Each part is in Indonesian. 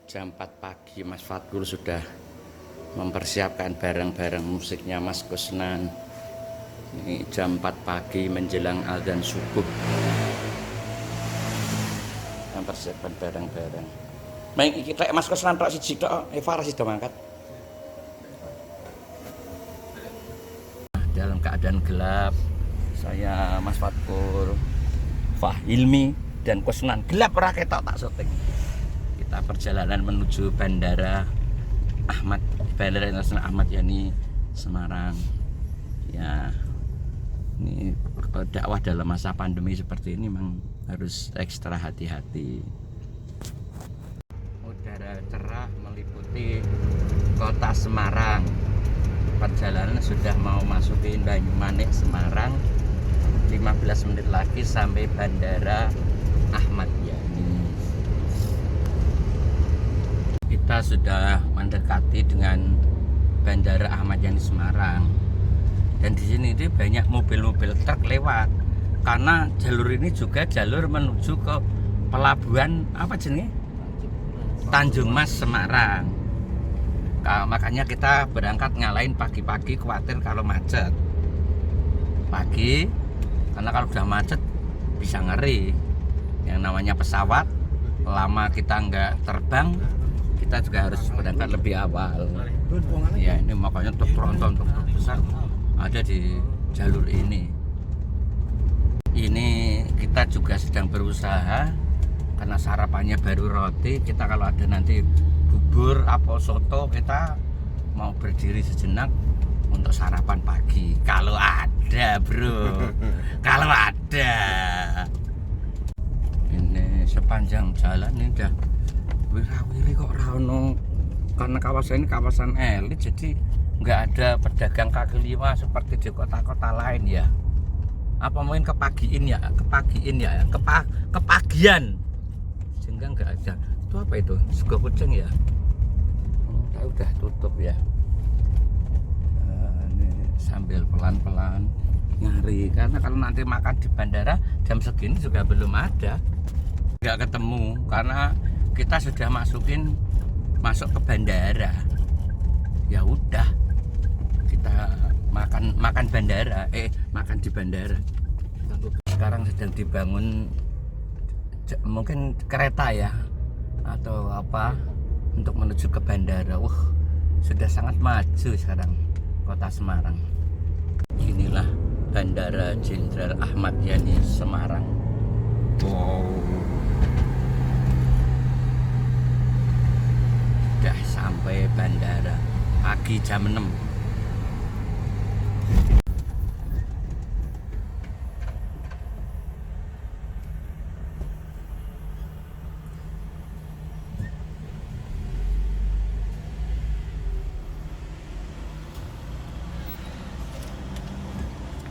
Jam 4 pagi Mas Fatkul sudah mempersiapkan barang-barang musiknya Mas Kusnan. Ini jam 4 pagi menjelang azan subuh. Mempersiapkan barang-barang. Main iki rek Mas Kusnan tok siji tok, Eva sida mangkat. Dalam keadaan gelap, saya Mas Fatkul, Fahilmi dan Kusnan gelap ora ketok tak syuting. Kita perjalanan menuju Bandara Internasional Ahmad Yani Semarang. Ya, ini dakwah dalam masa pandemi seperti ini memang harus ekstra hati-hati. Udara cerah meliputi kota Semarang. Perjalanan sudah mau masukin Banyumanik Semarang. 15 menit lagi sampai Bandara Ahmad Yani. Kita sudah mendekati dengan Bandara Ahmad Yani Semarang. Dan di sini itu banyak mobil-mobil truk lewat. Karena jalur ini juga jalur menuju ke pelabuhan apa jenenge? Tanjung Mas Semarang. Makanya kita berangkat ngalahin pagi-pagi, khawatir kalau macet. Pagi, karena kalau udah macet bisa ngeri. Yang namanya pesawat, lama kita nggak terbang, kita juga harus berangkat lebih awal. Ya, ini makanya truk tronton, truk besar ada di jalur ini. Ini kita juga sedang berusaha, karena sarapannya baru roti. Kita kalau ada nanti bubur apa soto, kita mau berdiri sejenak untuk sarapan pagi kalau ada, bro. Kalau ada. Ini sepanjang jalan ini udah wirawiri kok rano, karena kawasan ini kawasan elit, jadi nggak ada pedagang kaki lima seperti di kota-kota lain ya. Apa mungkin kepagian sehingga nggak ada. Itu apa itu, sego kucing ya? Udah tutup ya. Ini sambil pelan-pelan nyari, karena kalau nanti makan di bandara jam segini juga belum ada, nggak ketemu, karena kita sudah masuk ke bandara. Ya udah, kita makan di bandara. Sekarang sedang dibangun mungkin kereta ya atau apa untuk menuju ke bandara. Sudah sangat maju sekarang kota Semarang. Inilah Bandara Jenderal Ahmad Yani Semarang. Wow, sudah sampai bandara pagi jam 6.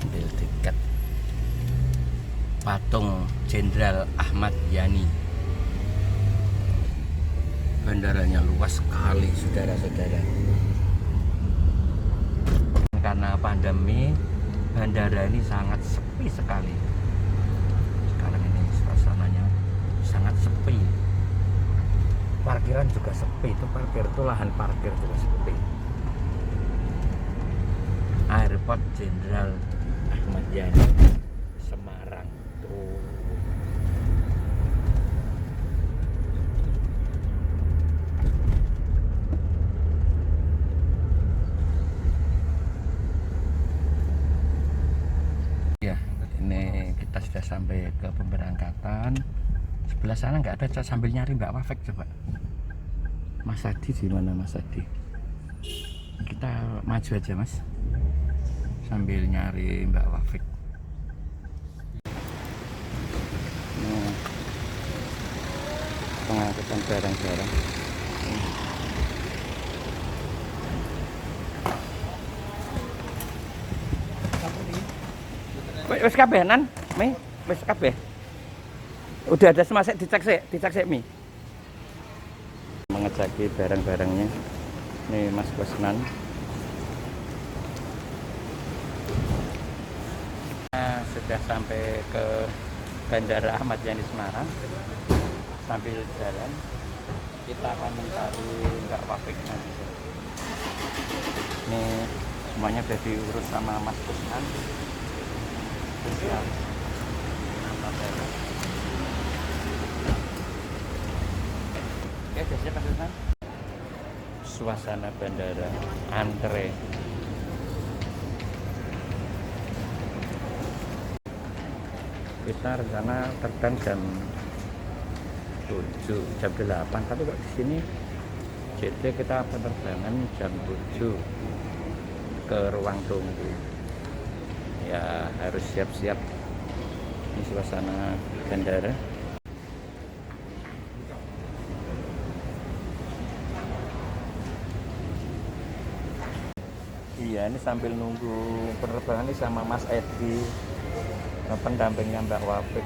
Ambil tiket patung Jenderal Ahmad Yani. Bandaranya luas sekali, saudara-saudara. Karena pandemi, bandara ini sangat sepi sekali. Sekarang ini suasananya sangat sepi. Parkiran juga sepi, lahan parkir juga sepi. Airport Jenderal Ahmad Yani Semarang tuh. Ya, ini kita sudah sampai ke pemberangkatan. Sebelah sana nggak ada, sambil nyari Mbak Wafek coba. Mas Adi di mana, Mas Adi? Kita maju aja Mas, sambil nyari Mbak Wafik. Pengangkutan barang-barang. Wes kabehan, Mi? Wes kabeh. Udah ada semua, dicek sik Mi. Mengeceki barang-barangnya. Nih Mas Kusnan. Sudah sampai ke Bandara Ahmad Yani Semarang. Sambil jalan kita akan mencari nggak pabriknya. Ini semuanya sudah diurus sama Mas Kusnan. Siap. Oke, biasanya Mas Kusnan. Suasana bandara antre. Kita rencana terbang jam 8, tapi kok di sini JT kita penerbangan jam 7 ke ruang tunggu. Ya harus siap-siap. Ini suasana bandara. Iya, ini sambil nunggu penerbangan ini sama Mas Edi, pendampingnya Mbak Wafik.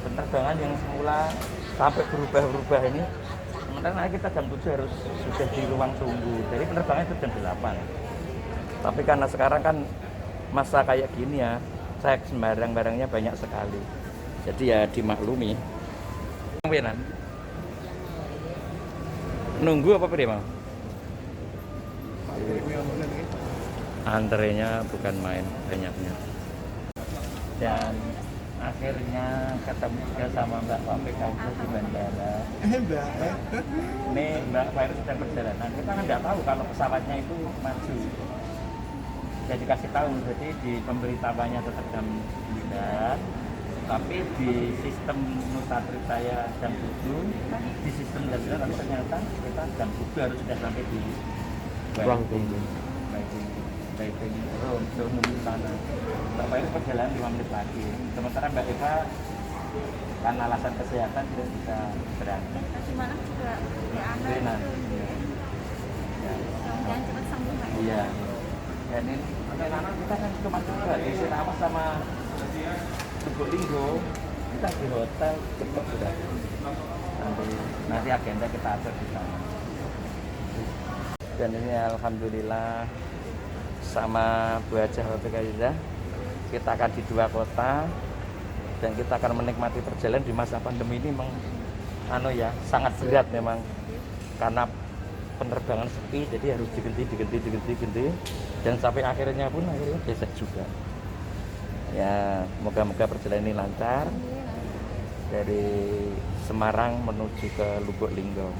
Penerbangan yang semula sampai berubah-ubah ini, sementara kita jam 7 harus sudah di ruang tunggu. Jadi penerbangan itu jam 8. Tapi karena sekarang kan masa kayak gini ya, cek barang-barangnya banyak sekali. Jadi ya dimaklumi. Nunggu apa dia mau? Antrenya bukan main banyaknya. Dan akhirnya ketemu juga sama Mbak Wafik di bandara. Ini Mbak Fairu sedang perjalanan. Kita kan nggak tahu kalau pesawatnya itu maju. Jadi kasih tahu, jadi di pemberitahuannya tetap jam 9, tapi di sistem Nusantara saya jam 7, di sistem jam 9, tapi ternyata kita jam 7 harus sudah sampai di ruang tunggu. Baik room, nunggu di sana. Mbak Fairu perjalanan 5 menit lagi. Sementara Mbak Eva karena alasan kesehatan tidak bisa berangkat. Gimana juga ya anak. Ya. Jangan cepat sembuh. Iya. Dan ini anak kita kan cuma juga di Sirawas sama Lubuk Linggo. Kita di hotel cepat sudah. Nanti agenda kita atur di sana. Dan ini alhamdulillah sama Bu Hajah Wafik Aziza, kita akan di 2 kota dan kita akan menikmati perjalanan di masa pandemi ini. Memang sangat berat memang karena penerbangan sepi, jadi harus diganti dan sampai akhirnya besok juga. Ya, moga-moga perjalanan ini lancar dari Semarang menuju ke Lubuk Linggau.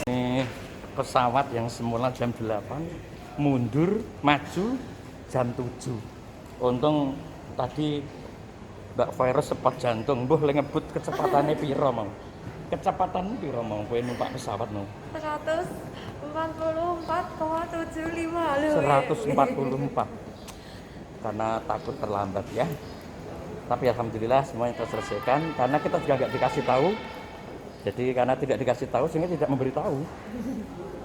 Ini pesawat yang semula jam 8 mundur maju jam 7. Untung tadi Mbak Fairu sempat jantung, mbuh le ngebut kecepatannya piro mau. Kecepatan piro mau kowe numpak pesawat mau? 144,75 loh. 144. Karena takut terlambat ya. Tapi alhamdulillah semuanya terselesaikan karena kita juga nggak dikasih tahu. Jadi karena tidak dikasih tahu sehingga tidak memberitahu.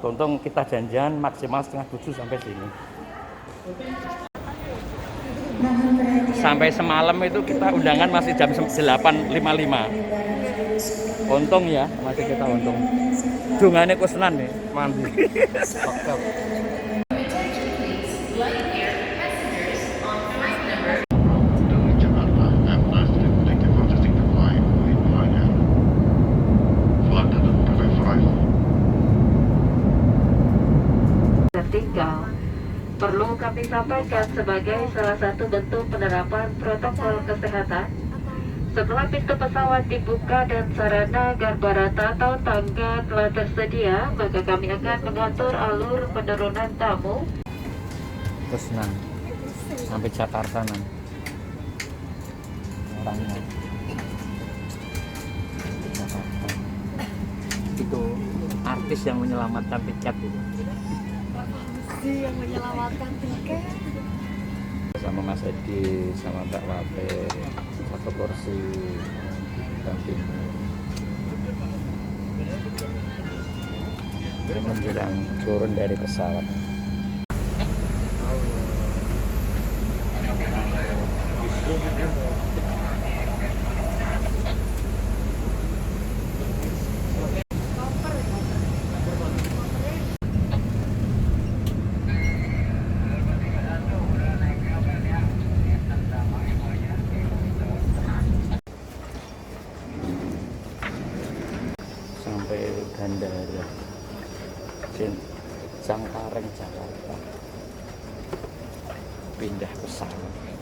Untung kita janjian maksimal setengah 7 sampai sini. Sampai semalam itu kita undangan masih jam 8.55. Untung ya, masih kita untung. Dungane Kusnan nih, mandi. Perlu kami sampaikan sebagai salah satu bentuk penerapan protokol kesehatan. Setelah pintu pesawat dibuka dan sarana garbarata atau tangga telah tersedia, maka kami akan mengatur alur penurunan tamu. Kusnan sampai Jakarta nan. Orangnya. Jakarta. Itu artis yang menyelamatkan tiket itu. Yang menyelamatkan tiket Sama Mas Edi, sama Mbak Wafik, satu kursi samping. Menjelang turun dari pesawat. sampai bandara Cengkareng Jakarta, pindah pesawat.